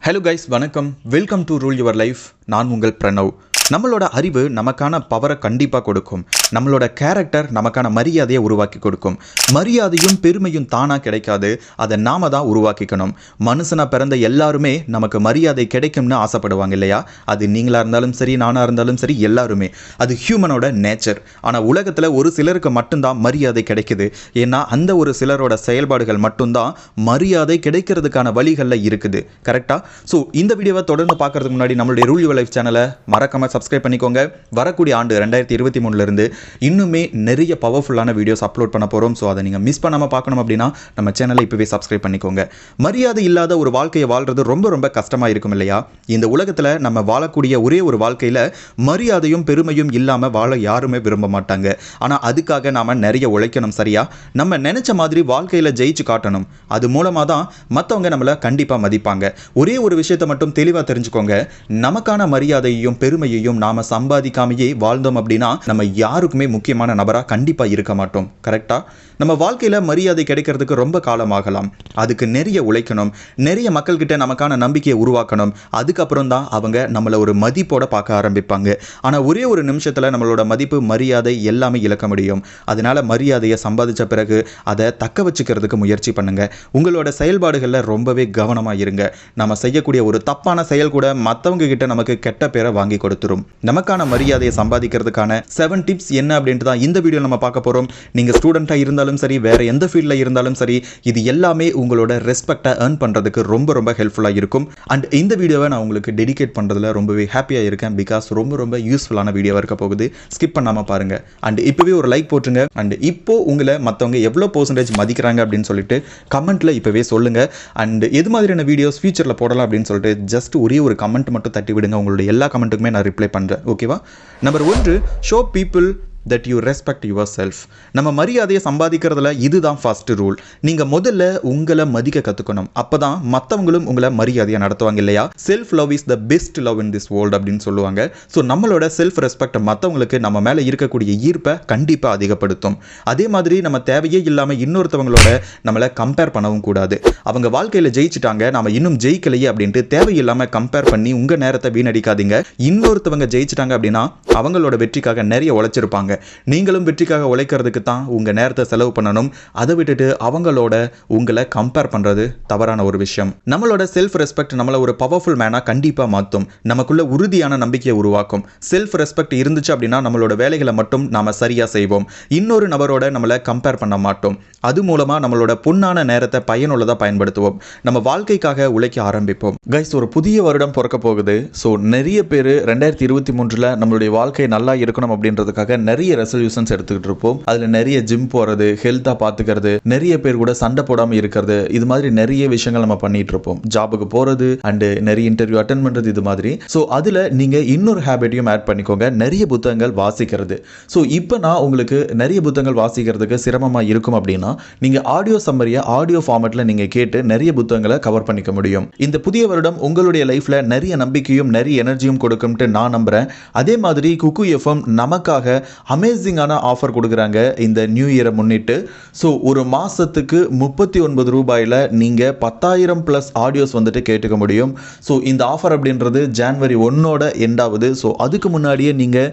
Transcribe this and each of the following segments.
Hello guys, வணக்கம். Welcome to rule your life. நான் உங்கள் பிரணவ். நம்மளோட அறிவு நமக்கான பவரை கண்டிப்பாக கொடுக்கும். நம்மளோட கேரக்டர் நமக்கான மரியாதையை உருவாக்கி கொடுக்கும். மரியாதையும் பெருமையும் தானாக கிடைக்காது, அதை நாம தான் உருவாக்கிக்கணும். மனுஷனாக பிறந்த எல்லாருமே நமக்கு மரியாதை கிடைக்கும்னு ஆசைப்படுவாங்க இல்லையா? அது நீங்களாக இருந்தாலும் சரி, நானாக இருந்தாலும் சரி, எல்லாருமே. அது ஹியூமனோட நேச்சர். ஆனால் உலகத்தில் ஒரு சிலருக்கு மட்டும்தான் மரியாதை கிடைக்குது. ஏன்னா அந்த ஒரு சிலரோட செயல்பாடுகள் மட்டும்தான் மரியாதை கிடைக்கிறதுக்கான வழிகளில் இருக்குது. கரெக்டாக? ஸோ இந்த வீடியோவை தொடர்ந்து பார்க்கறதுக்கு முன்னாடி நம்மளுடைய ரூல் யுவர் லைஃப் சேனலை மறக்காம சப்ஸ்கிரைப் பண்ணிக்கோங்க. வரக்கூடிய ஆண்டு 2023 இன்னுமே நிறைய பவர்ஃபுல்லான வீடியோஸ் அப்லோட் பண்ண போகிறோம். ஸோ அதை நீங்கள் மிஸ் பண்ணாமல் பார்க்கணும் அப்படின்னா நம்ம சேனலை இப்போவே சப்ஸ்கிரைப் பண்ணிக்கோங்க. மரியாதை இல்லாத ஒரு வாழ்க்கையை வாழ்றது ரொம்ப ரொம்ப கஷ்டமாக இருக்கும் இல்லையா? இந்த உலகத்தில் நம்ம வாழக்கூடிய ஒரே ஒரு வாழ்க்கையில் மரியாதையும் பெருமையும் இல்லாமல் வாழ யாருமே விரும்ப மாட்டாங்க. ஆனால் அதுக்காக நாம் நிறைய உழைக்கணும். சரியா? நம்ம நினைச்ச மாதிரி வாழ்க்கையில் ஜெயிச்சு காட்டணும். அது மூலமாக தான் மற்றவங்க நம்மளை கண்டிப்பாக மதிப்பாங்க. ஒரே ஒரு விஷயத்தை மட்டும் தெளிவாக தெரிஞ்சுக்கோங்க. நமக்கான மரியாதையையும் பெருமையையும் நாம சம்பாதிக்காமையே வாழ்ந்தோம் அப்படின்னா நம்ம யாருக்குமே முக்கியமான நபரா கண்டிப்பா இருக்க மாட்டோம். கரெக்டா? நம்ம வாழ்க்கையில மரியாதை கிடைக்கிறதுக்கு ரொம்ப காலம் ஆகலாம். அதுக்கு நிறைய உழைக்கணும். நிறைய மக்கள் கிட்ட நமக்கான நம்பிக்கையை உருவாக்கணும். அதுக்கப்புறம் தான் அவங்க நம்மள ஒரு மதிப்போட பார்க்க ஆரம்பிப்பாங்க. ஆனா ஒரே ஒரு நிமிஷத்துல நம்மளோட மதிப்பு, மரியாதை எல்லாமே இழக்க முடியும். அதனால மரியாதையை சம்பாதிச்ச பிறகு அதை தக்க வச்சுக்கிறதுக்கு முயற்சி பண்ணுங்க. உங்களோட செயல்பாடுகள்ல ரொம்பவே கவனமா இருங்க. நம்ம செய்யக்கூடிய ஒரு தப்பான செயல் கூட மற்றவங்க கிட்ட நமக்கு கெட்ட பேரை வாங்கி கொடுத்துரும். நமக்கான மரியாதையை சம்பாதிக்கிறதுக்கான 7 டிப்ஸ் என்ன அப்படின்ட்டு தான் இந்த வீடியோ நம்ம பார்க்க போறோம். நீங்க ஸ்டூடெண்டா இருந்தாலும் சரி, வேற எந்த ஃபீல்ட்ல இருந்தாலும் சரி, இது எல்லாமே உங்களோட ரெஸ்பெக்டை earn பண்றதுக்கு ரொம்ப ரொம்ப ஹெல்ப்ஃபுல்லா இருக்கும். அண்ட் இந்த வீடியோவை நான் உங்களுக்கு டெடிகேட் பண்றதுல ரொம்பவே ஹாப்பியா இருக்கேன். பிகாஸ் ரொம்ப ரொம்ப யூஸ்ஃபுல்லான வீடியோவா இருக்க போகுது. ஸ்கிப் பண்ணாம பாருங்க. அண்ட் இப்பவே ஒரு லைக் போட்டுருங்க. அண்ட் இப்போ உங்களை மற்றவங்க எவ்வளோ % மதிக்கிறாங்க அப்படின்னு சொல்லிட்டு கமெண்ட்ல இப்பவே சொல்லுங்க. அண்ட் எது மாதிரியான வீடியோஸ் ஃபியூச்சர்ல போடலாம் அப்படின்னு சொல்லிட்டு ஜஸ்ட் ஒரே ஒரு கமெண்ட் மட்டும் தட்டி விடுங்க. உங்களுடைய எல்லா கமெண்ட்டுக்குமே நான் ரிப்ளை பண்றேன். ஓகேவா? Number 1, show people that you respect yourself. நம்ம மரியாதையை சம்பாதிக்கிறதுல இதுதான் ஃபர்ஸ்ட் ரூல். நீங்க முதல்ல உங்களை மதிக்க கத்துக்கணும். அப்பதான் மற்றவங்களும் உங்களை மரியாதையை நடத்துவாங்க இல்லையா? Self love is the best love in this world அப்படின்னு சொல்லுவாங்க. ஸோ நம்மளோட செல்ஃப் ரெஸ்பெக்ட் மற்றவங்களுக்கு நம்ம மேலே இருக்கக்கூடிய ஈர்ப்பை கண்டிப்பாக அதிகப்படுத்தும். அதே மாதிரி நம்ம தேவையே இல்லாமல் இன்னொருத்தவங்களோட நம்மளை கம்பேர் பண்ணவும் கூடாது. அவங்க வாழ்க்கையில் ஜெயிச்சிட்டாங்க, நம்ம இன்னும் ஜெயிக்கலையே அப்படின்ட்டு தேவையில்லாமல் கம்பேர் பண்ணி உங்கள் நேரத்தை வீணடிக்காதீங்க. இன்னொருத்தவங்க ஜெயிச்சிட்டாங்க அப்படின்னா அவங்களோட வெற்றிக்காக நிறைய உழைச்சிருப்பாங்க. நீங்களும் வெற்றிக்காக உழைக்கிறதுக்கு தான் உங்க நேரத்தை செலவு பண்ணணும். அதை விட்டுட்டு அவங்களோட உங்களை கம்பேர் பண்றது தவறான ஒரு விஷயம். நம்மளோட செல்ஃப் ரெஸ்பெக்ட் நம்மள ஒரு பவர்ஃபுல் மேனா கண்டிப்பா மாற்றும். நமக்குள்ள உறுதியான நம்பிக்கையை உருவாக்கும். செல்ஃப் ரெஸ்பெக்ட் இருந்துச்சு அப்படின்னா நம்மளோட வேலைகளை மட்டும் நாம சரியா செய்வோம். இன்னொரு நபரோட நம்மளை கம்பேர் பண்ண மாட்டோம். அது மூலமா நம்மளோட பொன்னான நேரத்தை பயனுள்ளதா பயன்படுத்துவோம். நம்ம வாழ்க்கைக்காக உழைக்க ஆரம்பிப்போம். கைஸ், ஒரு புதிய வருடம் பிறக்க போகுது. ஸோ நிறைய பேர் 2023 நம்மளுடைய வாழ்க்கை நல்லா இருக்கணும் அப்படின்றதுக்காக நிறைய ரெசல்யூஷன்ஸ் எடுத்துக்கிட்டு இருப்போம். அதுல நிறைய ஜிம் போறது, ஹெல்த்தா பாத்துக்கிறது, நிறைய பேர் கூட சண்டை போடாம இருக்கிறது, இது மாதிரி நிறைய விஷயங்கள் நம்ம பண்ணிட்டு இருப்போம். ஜாபுக்கு போறது அண்ட் நிறைய இன்டர்வியூ அட்டென்ட் பண்றது, இது மாதிரி. ஸோ அதுல நீங்க இன்னொரு ஹேபிட்டையும் ஆட் பண்ணிக்கோங்க, நிறைய புத்தகங்கள் வாசிக்கிறது. ஸோ இப்போ நான் உங்களுக்கு நிறைய புத்தகங்கள் வாசிக்கிறதுக்கு சிரமமா இருக்கும் அப்படின்னா நீங்க ஆடியோ சம்மரியா ஆடியோ ஃபார்மேட்ல நீங்க கேட்டு நிறைய புத்தகங்களை கவர் பண்ணிக்க முடியும். இந்த புதிய வருடம் உங்களுடைய லைஃப்ல நிறைய நம்பிக்கையும் நிறைய எனர்ஜியும் கொடுக்கும்ட்டு நான் நம்புறேன். அதே மாதிரி குக்கு எஃப்எம் நமக்காக அமேசிங்கான ஆஃபர் கொடுக்குறாங்க இந்த நியூ இயரை முன்னிட்டு. ஸோ ஒரு மாசத்துக்கு 39 ரூபாயில் நீங்கள் 10,000+ ஆடியோஸ் வந்துட்டு கேட்டுக்க முடியும். ஸோ இந்த ஆஃபர் அப்படின்றது ஜனவரி 1 எண்டாவது. ஸோ அதுக்கு முன்னாடியே நீங்கள்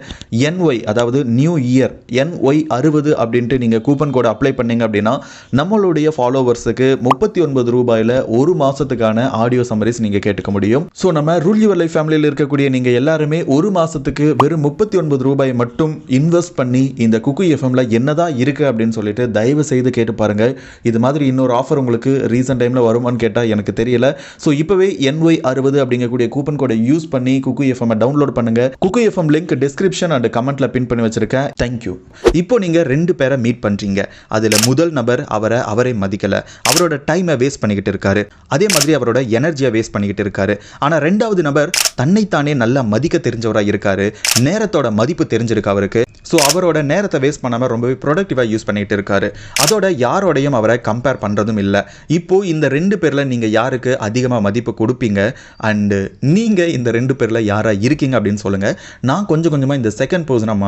NY, அதாவது நியூ இயர் NY 60 அப்படின்ட்டு நீங்கள் கூப்பன் கோட் அப்ளை பண்ணீங்க அப்படின்னா நம்மளுடைய ஃபாலோவர்ஸுக்கு 39 ரூபாயில் ஒரு மாசத்துக்கான ஆடியோ சம்மரிஸ் நீங்கள் கேட்டுக்க முடியும். ஸோ நம்ம ரூல் யுவர் லைஃப் ஃபேமிலியில் இருக்கக்கூடிய நீங்கள் எல்லாருமே ஒரு மாசத்துக்கு வெறும் 39 ரூபாய் மட்டும் இன்வெஸ்ட் பண்ணி இந்த குக்கு எஃப்எம்ல என்னதான் இருக்கு அப்படின்னு சொல்லிட்டு தயவு செய்து கேட்டு பாருங்க. இது மாதிரி இன்னொரு ஆஃபர் உங்களுக்கு ரீசன்ட் டைம்ல வருமான்னு கேட்டா எனக்கு தெரியல. ஸோ இப்பவே NY 60 அப்படிங்கக்கூடிய கூப்பன் கோடை யூஸ் பண்ணி குக்கு எஃப்எம் டவுன்லோட் பண்ணுங்க. குக்கு எஃப்எம் லிங்க் டிஸ்கிரிப்ஷன் அண்ட் கமெண்ட்ல பின் பண்ணி வச்சிருக்கேன். தேங்க்யூ. இப்போ நீங்க 2 பேரை மீட் பண்றீங்க. அதுல முதல் நபர் அவரை மதிக்கல, அவரோட டைமை வேஸ்ட் பண்ணிக்கிட்டு இருக்காரு. அதே மாதிரி அவரோட எனர்ஜியை வேஸ்ட் பண்ணிக்கிட்டு இருக்காரு. ஆனா 2வது நபர் தன்னைத்தானே நல்லா மதிக்க தெரிஞ்சவராக இருக்காரு. நேரத்தோட மதிப்பு தெரிஞ்சிருக்கு அவருக்கு. ஸோ அவரோட நேரத்தை வேஸ்ட் பண்ணாமல் ரொம்பவே ப்ரொடக்டிவாக யூஸ் பண்ணிட்டு இருக்காரு. அதோட யாரோடையும் அவரை கம்பேர் பண்ணுறதும் இல்லை. இப்போது இந்த 2 பேரில் நீங்கள் யாருக்கு அதிகமாக மதிப்பு கொடுப்பீங்க அண்டு நீங்கள் இந்த 2 பேரில் யாராக இருக்கீங்க அப்படின்னு சொல்லுங்கள். நான் கொஞ்சம் கொஞ்சமாக இந்த செகண்ட் பர்சனாக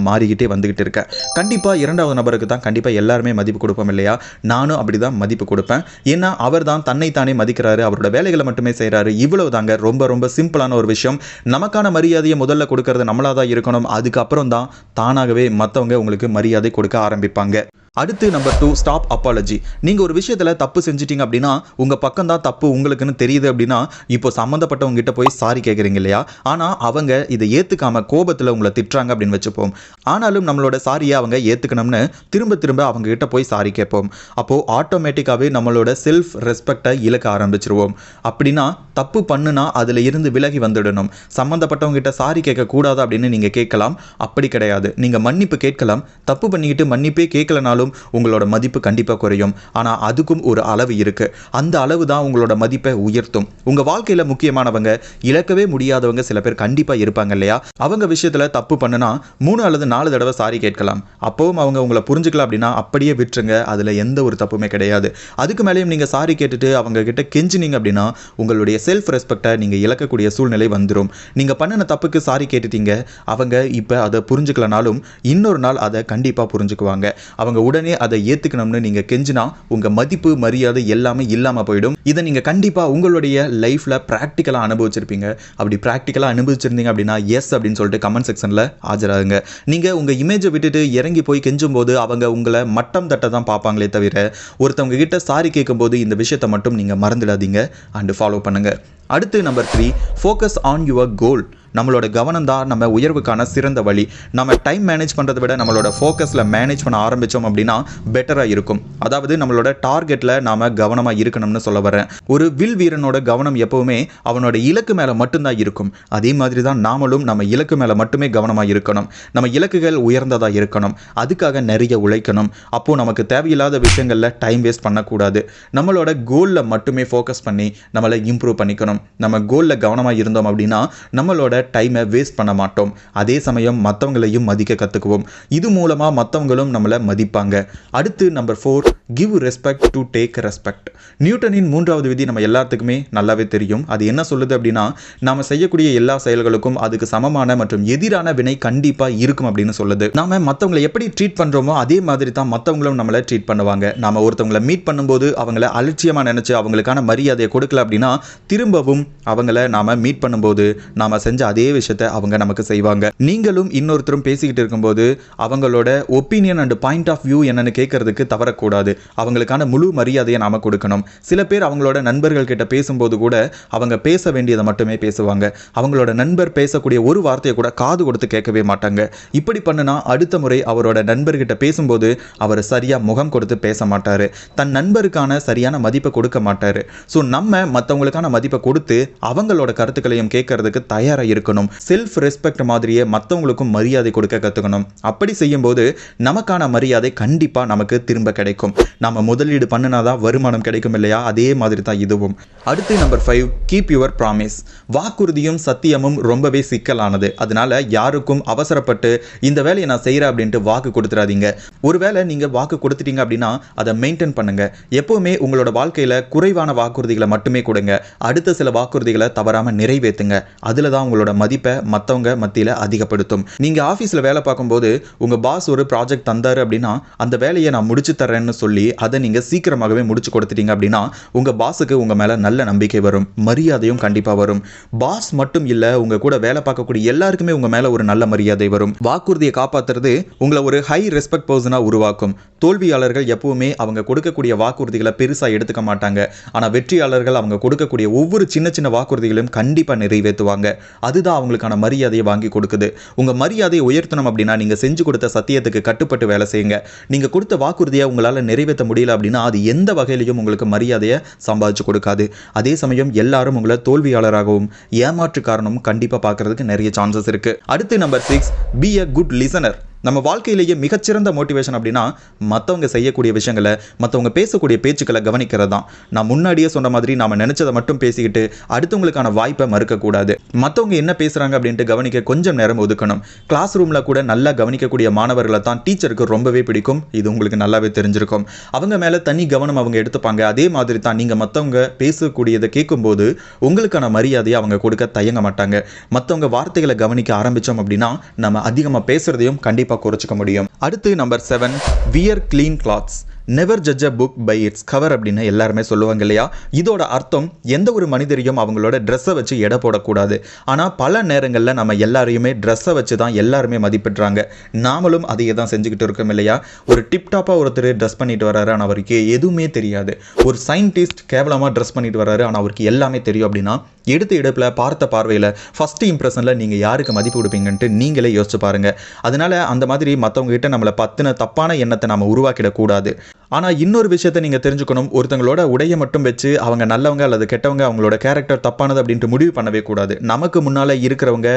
மாறிக்கிட்டே வந்துக்கிட்டு இருக்கேன். கண்டிப்பாக 2வது நபருக்கு தான் கண்டிப்பாக எல்லாருமே மதிப்பு கொடுப்போம் இல்லையா? நானும் அப்படி தான் மதிப்பு கொடுப்பேன். ஏன்னா அவர் தான் தன்னைத்தானே மதிக்கிறாரு, அவரோட வேலைகளை மட்டுமே செய்கிறாரு. இவ்வளவு தாங்க, ரொம்ப ரொம்ப சிம்பிளான ஒரு விஷயம். நமக்கான மரியாதையை முதல்ல கொடுக்கறது நம்மளாக தான் இருக்கணும். அதுக்கப்புறம் தான் தானாகவே மற்றவங்க உங்களுக்கு மரியாதை கொடுக்க ஆரம்பிப்பாங்க. அடுத்து நம்பர் 2, ஸ்டாப் அப்பாலஜி. நீங்கள் ஒரு விஷயத்தில் தப்பு செஞ்சிட்டீங்க அப்படின்னா உங்கள் பக்கம் தான் தப்பு உங்களுக்குன்னு தெரியுது அப்படின்னா இப்போ சம்மந்தப்பட்டவங்க கிட்ட போய் சாரி கேட்குறீங்க இல்லையா? ஆனால் அவங்க இதை ஏற்றுக்காம கோபத்தில் உங்களை திட்டுறாங்க அப்படின்னு வச்சுப்போம். ஆனாலும் நம்மளோட சாரியை அவங்க ஏற்றுக்கணும்னு திரும்ப திரும்ப அவங்க கிட்ட போய் சாரி கேட்போம். அப்போது ஆட்டோமேட்டிக்காகவே நம்மளோட செல்ஃப் ரெஸ்பெக்டை இழக்க ஆரம்பிச்சிருவோம். அப்படின்னா தப்பு பண்ணுனா அதில் இருந்து விலகி வந்துடணும். சம்மந்தப்பட்டவங்க கிட்ட சாரி கேட்கக்கூடாது அப்படின்னு நீங்கள் கேட்கலாம். அப்படி கிடையாது. நீங்கள் மன்னிப்பு கேட்கலாம். தப்பு பண்ணிக்கிட்டு மன்னிப்பே கேட்கலனாலும் உங்களோட மதிப்பு கண்டிப்பாக குறையும். ஆனால் அதுக்கும் ஒரு அளவு இருக்கு. அந்த அளவு தான் உங்களோட மதிப்பை உயர்த்தும். உங்கள் வாழ்க்கையில் முக்கியமானவங்க, இழக்கவே முடியாதவங்க சில பேர் கண்டிப்பாக இருப்பாங்க இல்லையா? அவங்க விஷயத்தில் தப்பு பண்ணுனா 3 அல்லது 4 தடவை சாரி கேட்கலாம். அப்பவும் அவங்க உங்களை புரிஞ்சுக்கலாம் அப்படின்னா அப்படியே விட்டுருங்க. அதில் எந்த ஒரு தப்புமே கிடையாது. அதுக்கு மேலேயும் நீங்கள் சாரி கேட்டுட்டு அவங்க கிட்ட கெஞ்சினீங்க அப்படின்னா உங்களுடைய செல்ஃப் ரெஸ்பெக்டை நீங்கள் இழக்கக்கூடிய சூழ்நிலை வந்துடும். நீங்கள் பண்ணின தப்புக்கு சாரி கேட்டுட்டீங்க, அவங்க இப்போ அதை புரிஞ்சுக்கலனாலும் இன்னொரு நாள் அதை கண்டிப்பாக புரிஞ்சுக்குவாங்க. அவங்க உடனே அதை ஏற்றுக்கணும்னு நீங்கள் கெஞ்சினா உங்கள் மதிப்பு மரியாதை எல்லாமே இல்லாமல் போயிடும். இதை நீங்கள் கண்டிப்பாக உங்களுடைய லைஃப்பில் ப்ராக்டிக்கலாக அனுபவிச்சிருப்பீங்க. அப்படி ப்ராக்டிக்கலாக அனுபவிச்சிருந்தீங்க அப்படின்னா எஸ் அப்படின்னு சொல்லிட்டு கமெண்ட் செக்ஷனில் ஆஜராகுங்க. நீங்கள் உங்கள் இமேஜை விட்டுட்டு இறங்கி போய் கெஞ்சும் போது அவங்க உங்களை மட்டம் தட்ட தான் பார்ப்பாங்களே தவிர ஒருத்தவங்க கிட்ட சாரி கேட்கும்போது இந்த விஷயத்தை மட்டும் நீங்கள் மறந்துடாதீங்க அண்ட் ஃபாலோ பண்ணுங்கள். அடுத்து number 3, focus on your goal. நம்மளோட கவனம் தான் நம்ம உயர்வுக்கான சிறந்த வழி. நம்ம டைம் மேனேஜ் பண்ணுறதை விட நம்மளோட ஃபோக்கஸில் மேனேஜ் பண்ண ஆரம்பித்தோம் அப்படின்னா பெட்டராக இருக்கும். அதாவது நம்மளோட டார்கெட்டில் நாம் கவனமாக இருக்கணும்னு சொல்ல வரேன். ஒரு வில் வீரனோட கவனம் எப்போவுமே அவனோட இலக்கு மேலே மட்டும்தான் இருக்கும். அதே மாதிரி தான் நாமளும் நம்ம இலக்கு மேலே மட்டுமே கவனமாக இருக்கணும். நம்ம இலக்குகள் உயர்ந்ததாக இருக்கணும். அதுக்காக நிறைய உழைக்கணும். அப்போது நமக்கு தேவையில்லாத விஷயங்களில் டைம் வேஸ்ட் பண்ணக்கூடாது. நம்மளோட கோலில் மட்டுமே ஃபோக்கஸ் பண்ணி நம்மளை இம்ப்ரூவ் பண்ணிக்கணும். நம்ம கோலில் கவனமாக இருந்தோம் அப்படின்னா நம்மளோட டைமை வேஸ்ட் பண்ண மாட்டோம். அதே சமயம் மற்றவங்களையும் மதிக்க கற்றுக்குவோம். இது மூலமாக மற்றவங்களும் நம்மளை மதிப்பாங்க. அடுத்து number 4, give respect to take respect. நியூட்டனின் 3வது விதி நம்ம எல்லாத்துக்குமே நல்லாவே தெரியும். அது என்ன சொல்லுது அப்படின்னா நாம் செய்யக்கூடிய எல்லா செயல்களுக்கும் அதுக்கு சமமான மற்றும் எதிரான வினை கண்டிப்பாக இருக்கும் அப்படின்னு சொல்லுது. நாம மற்றவங்களை எப்படி ட்ரீட் பண்ணுறோமோ அதே மாதிரி தான் மற்றவங்களும் நம்மளை ட்ரீட் பண்ணுவாங்க. நாம் ஒருத்தவங்களை மீட் பண்ணும்போது அவங்கள அலட்சியமாக நினச்சி அவங்களுக்கான மரியாதையை கொடுக்கல அப்படின்னா திரும்பவும் அவங்கள நாம் மீட் பண்ணும்போது நாம் செஞ்ச அதே விஷயத்தை அவங்க நமக்கு செய்வாங்க. நீங்களும் இன்னொருத்தரும் பேசிக்கிட்டு இருக்கும்போது அவங்களோட opinion and point of view என்னன்னு கேட்கறதுக்கு தவறக்கூடாது. அவங்களுக்கான முழு மரியாதையை நாம கொடுக்கணும். சில பேர் அவங்களோட நண்பர்கள் கிட்ட பேசும்போது கூட அவங்க பேச வேண்டியதை மட்டுமே பேசுவாங்க. அவங்களோட நண்பர் பேசக்கூடிய ஒரு வார்த்தையை கூட காது கொடுத்து கேட்கவே மாட்டாங்க. இப்படி பண்ணுனா அடுத்த முறை அவரோட நண்பர்கிட்ட பேசும்போது அவர் சரியா முகம் கொடுத்து பேச மாட்டாரு. தன் நண்பருக்கான சரியான மதிப்பை கொடுக்க மாட்டாரு. ஸோ நம்ம மற்றவங்களுக்கான மதிப்பை கொடுத்து அவங்களோட கருத்துக்களையும் கேட்கறதுக்கு தயாராக இருக்கணும். செல்ஃப் ரெஸ்பெக்ட் மாதிரியே மற்றவங்களுக்கும் மரியாதை கொடுக்க கற்றுக்கணும். அப்படி செய்யும்போது நமக்கான மரியாதை கண்டிப்பாக நமக்கு திரும்ப கிடைக்கும். நம்ம முதலீடு பண்ணினாதான் வருமானம் கிடைக்கும் இல்லையா? அதே மாதிரி தான் இதுவும். அடுத்து நம்பர் 5, கீப் யுவர் ப்ராமிஸ். வாக்குறுதியும் சத்தியமும் ரொம்பவே சிக்கலானது. அதனால யாருக்கும் அவசரப்பட்டு இந்த வேலையை நான் செய்கிறேன் அப்படின்ட்டு வாக்கு கொடுத்துடாதீங்க. ஒருவேளை நீங்கள் வாக்கு கொடுத்துட்டீங்க அப்படின்னா அதை மெயின்டைன் பண்ணுங்க. எப்பவுமே உங்களோட வாழ்க்கையில் குறைவான வாக்குறுதிகளை மட்டுமே கொடுங்க. அடுத்த சில வாக்குறுதிகளை தவறாமல் நிறைவேற்றுங்க. அதில் தான் உங்களோட மதிப்பை மற்றவங்க மத்தியில் அதிகப்படுத்தும். நீங்கள் ஆஃபீஸில் வேலை பார்க்கும்போது உங்கள் பாஸ் ஒரு ப்ராஜெக்ட் தந்தார் அப்படின்னா அந்த வேலையை நான் முடிச்சு தரேன்னு சொல்லி அதை நீங்கள் சீக்கிரமாகவே முடிச்சு கொடுத்துட்டீங்க அப்படின்னா உங்கள் பாஸுக்கு உங்கள் மேலே நல்ல நம்பிக்கை வரும். மரியாதையும் கண்டிப்பாக வரும். பாஸ் மட்டும் இல்லை, உங்கள் கூட வேலை பார்க்கக்கூடிய எல்லாருக்குமே உங்கள் மேலே ஒரு நல்ல மரியாதை வரும். வாக்குறுதியை காப்பாற்றுறது உங்களை ஒரு ஹை ரெஸ்பெக்ட் பர்சனாக உருவாக்கும். தோல்வியாளர்கள் எப்பவுமே அவங்க கொடுக்கக்கூடிய வாக்குறுதிகளை பெருசாக எடுத்துக்க மாட்டாங்க. ஆனால் வெற்றியாளர்கள் அவங்க கொடுக்கக்கூடிய ஒவ்வொரு சின்ன சின்ன வாக்குறுதிகளையும் கண்டிப்பாக நிறைவேற்றுவாங்க. அதுதான் அவங்களுக்கான மரியாதையை வாங்கி கொடுக்குது. உங்கள் மரியாதையை உயர்த்தணும் அப்படின்னா நீங்கள் செஞ்சு கொடுத்த சத்தியத்துக்கு கட்டுப்பட்டு வேலை செய்யுங்க. நீங்கள் கொடுத்த வாக்குறுதியை உங்களால் நிறைவேற்ற முடியல அப்படின்னா அது எந்த வகையிலையும் உங்களுக்கு மரியாதையை சம்பாதிச்சு கொடுக்காது. அதே சமயம் எல்லாரும் உங்களை தோல்வியாளராகவும் ஏமாற்று காரணமும் கண்டிப்பாக பார்க்கறதுக்கு நிறைய சான்சஸ் இருக்கு. அடுத்து number 6, be a good listener. நம்ம வாழ்க்கையிலேயே மிகச்சிறந்த மோட்டிவேஷன் அப்படின்னா மற்றவங்க செய்யக்கூடிய விஷயங்களை, மற்றவங்க பேசக்கூடிய பேச்சுக்களை கவனிக்கிறது தான். நான் முன்னாடியே சொன்ன மாதிரி நாம் நினைச்சதை மட்டும் பேசிக்கிட்டு அடுத்தவங்களுக்கான வாய்ப்பை மறுக்கக்கூடாது. மற்றவங்க என்ன பேசுகிறாங்க அப்படின்ட்டு கவனிக்க கொஞ்சம் நேரம் ஒதுக்கணும். கிளாஸ் ரூமில் கூட நல்லா கவனிக்கக்கூடிய மாணவர்களை தான் டீச்சருக்கு ரொம்பவே பிடிக்கும். இது உங்களுக்கு நல்லாவே தெரிஞ்சிருக்கும். அவங்க மேலே தனி கவனம் அவங்க எடுத்துப்பாங்க. அதே மாதிரி தான் நீங்கள் மற்றவங்க பேசக்கூடியதை கேட்கும்போது உங்களுக்கான மரியாதையை அவங்க கொடுக்க தயங்க மாட்டாங்க. மற்றவங்க வார்த்தைகளை கவனிக்க ஆரம்பித்தோம் அப்படின்னா நம்ம அதிகமாக பேசுறதையும் கண்டிப்பாக குறைச்சிக்க முடியும். அடுத்து number 7, wear clean clothes. Never judge a book by its cover அப்படின்னு எல்லாருமே சொல்லுவாங்க இல்லையா? இதோட அர்த்தம் எந்த ஒரு மனிதரையும் அவங்களோட ட்ரெஸ்ஸை வச்சு எடை போடக்கூடாது. ஆனால் பல நேரங்களில் நம்ம எல்லாரையுமே ட்ரெஸ்ஸை வச்சு தான் எல்லாருமே மதிப்பிடுறாங்க. நாமளும் அதையே தான் செஞ்சுக்கிட்டு இருக்கோம் இல்லையா? ஒரு டிப்டாப்பாக ஒருத்தர் ட்ரெஸ் பண்ணிட்டு வர்றாரு, ஆனால் அவருக்கு எதுவுமே தெரியாது. ஒரு சயின்டிஸ்ட் கேவலமாக ட்ரெஸ் பண்ணிட்டு வர்றாரு, ஆனால் அவருக்கு எல்லாமே தெரியும். அப்படின்னா எடுத்த எடுப்பில் பார்த்த பார்வையில் ஃபஸ்ட்டு இம்ப்ரெஷனில் நீங்கள் யாருக்கு மதிப்பு கொடுப்பீங்கன்ட்டு நீங்களே யோசிச்சு பாருங்கள். அதனால் அந்த மாதிரி மற்றவங்க கிட்ட நம்மளை பற்றின தப்பான எண்ணத்தை நம்ம உருவாக்கிடக்கூடாது. ஆனால் இன்னொரு விஷயத்தை நீங்கள் தெரிஞ்சுக்கணும். ஒருத்தங்களோட உடையை மட்டும் வச்சு அவங்க நல்லவங்க அல்லது கெட்டவங்க, அவங்களோட கேரக்டர் தப்பானது அப்படின்ட்டு முடிவு பண்ணவே கூடாது. நமக்கு முன்னால் இருக்கிறவங்க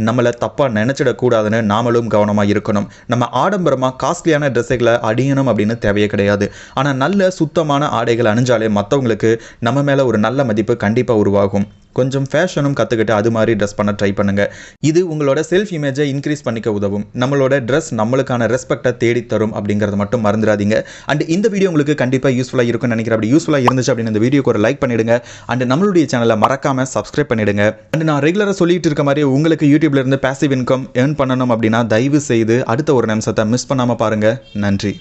நம்மளை தப்பாக நினச்சிடக்கூடாதுன்னு நாமளும் கவனமாக இருக்கணும். நம்ம ஆடம்பரமாக காஸ்ட்லியான ட்ரெஸ்ஸுகளை அணியணும் அப்படின்னு தேவையே கிடையாது. ஆனால் நல்ல சுத்தமான ஆடைகள் அணிஞ்சாலே மற்றவங்களுக்கு நம்ம மேலே ஒரு நல்ல மதிப்பு கண்டிப்பாக உருவாகும். கொஞ்சம் ஃபேஷனும் கற்றுக்கிட்டு அது மாதிரி ட்ரெஸ் பண்ண ட்ரை பண்ணுங்கள். இது உங்களோட செல்ஃப் இமேஜை இன்க்ரீஸ் பண்ணிக்க உதவும். நம்மளோட ட்ரெஸ் நம்மளுக்கான ரெஸ்பெக்டை தேடித்தரும் அப்படிங்கிறத மட்டும் மறந்துடாதீங்க. அண்ட் இந்த வீடியோ உங்களுக்கு கண்டிப்பாக யூஸ்ஃபுல்லாக இருக்கும்னு நினைக்கிறேன். அப்படி யூஸ்ஃபுல்லாக இருந்துச்சு அப்படின்னு இந்த வீடியோக்கு ஒரு லைக் பண்ணிவிடுங்க. அண்ட் நம்மளுடைய சேனலை மறக்காமல் சப்ஸ்கிரைப் பண்ணிவிடுங்க. அண்ட் நான் ரெகுலராக சொல்லிட்டு இருக்க மாதிரி உங்களுக்கு யூடியூப்ல இருந்து பேசிவ் இன்கம் ஏர்ன் பண்ணணும் அப்படின்னா தயவு செய்து அடுத்த ஒரு நிமிஷத்தை மிஸ் பண்ணாமல் பாருங்கள். நன்றி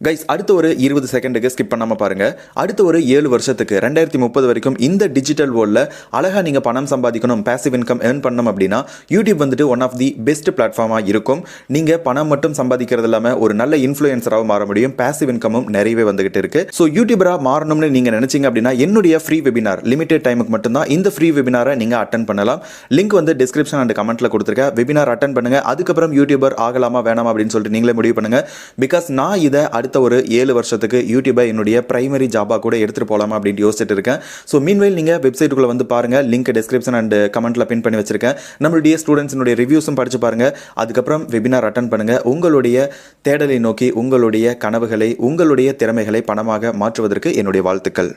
கைஸ். அடுத்த ஒரு 20 செகண்டுக்கு ஸ்கிப் பண்ணாமல் பாருங்கள். அடுத்த ஒரு 7 வருஷத்துக்கு 2030 வரைக்கும் இந்த டிஜிட்டல் வேர்ல்டில் அழகாக நீங்கள் பணம் சம்பாதிக்கணும், பேசிவ் இன்கம் ஏர்ன் பண்ணணும் அப்படின்னா யூடியூப் வந்துட்டு ஒன் ஆஃப் தி பெஸ்ட் பிளாட்ஃபார்மாக இருக்கும். நீங்கள் பணம் மட்டும் சம்பாதிக்கிறது இல்லாமல் ஒரு நல்ல இன்ஃப்ளூயன்சராக மாற முடியும். பேசிவ் இன்கமும் நிறையவே வந்துகிட்டு இருக்கு. ஸோ யூடியூபராக மாறணும்னு நீங்கள் நினைச்சீங்க அப்படின்னா என்னுடைய ஃப்ரீ வெபினார் லிமிடெட் டைமுக்கு மட்டும்தான். இந்த ஃப்ரீ வெபினாரை நீங்கள் அட்டன் பண்ணலாம். லிங்க் வந்து டிஸ்கிரிப்ஷன் அண்ட் கமெண்ட்டில் கொடுத்துருக்கேன். வெபினார் அட்டன் பண்ணுங்கள். அதுக்கப்புறம் யூடியூபர் ஆகலாமா வேணாமா அப்படின்னு சொல்லிட்டு நீங்களே முடிவு பண்ணுங்கள். பிகாஸ் நான் இதை அடுத்த ஒரு 7 வருஷத்துக்கு யூடியூபை என்னுடைய பிரைமரி ஜாபாக கூட எடுத்துகிட்டு போகலாமா அப்படின்னு யோசிச்சுட்டு இருக்கேன். ஸோ மீன்வைல் நீங்கள் வெப்சைட்டுக்குள்ளே வந்து பாருங்கள். லிங்க் டிஸ்கிரிப்ஷன் அண்ட் கமெண்ட்டில் பின் பண்ணி வச்சிருக்கேன். நம்மளுடைய ஸ்டூடெண்ட்ஸினுடைய ரிவ்யூஸும் படித்து பாருங்கள். அதுக்கப்புறம் வெபினார் அட்டன் பண்ணுங்கள். உங்களுடைய தேடலை நோக்கி உங்களுடைய கனவுகளை, உங்களுடைய திறமைகளை பணமாக மாற்றுவதற்கு என்னுடைய வாழ்த்துக்கள்.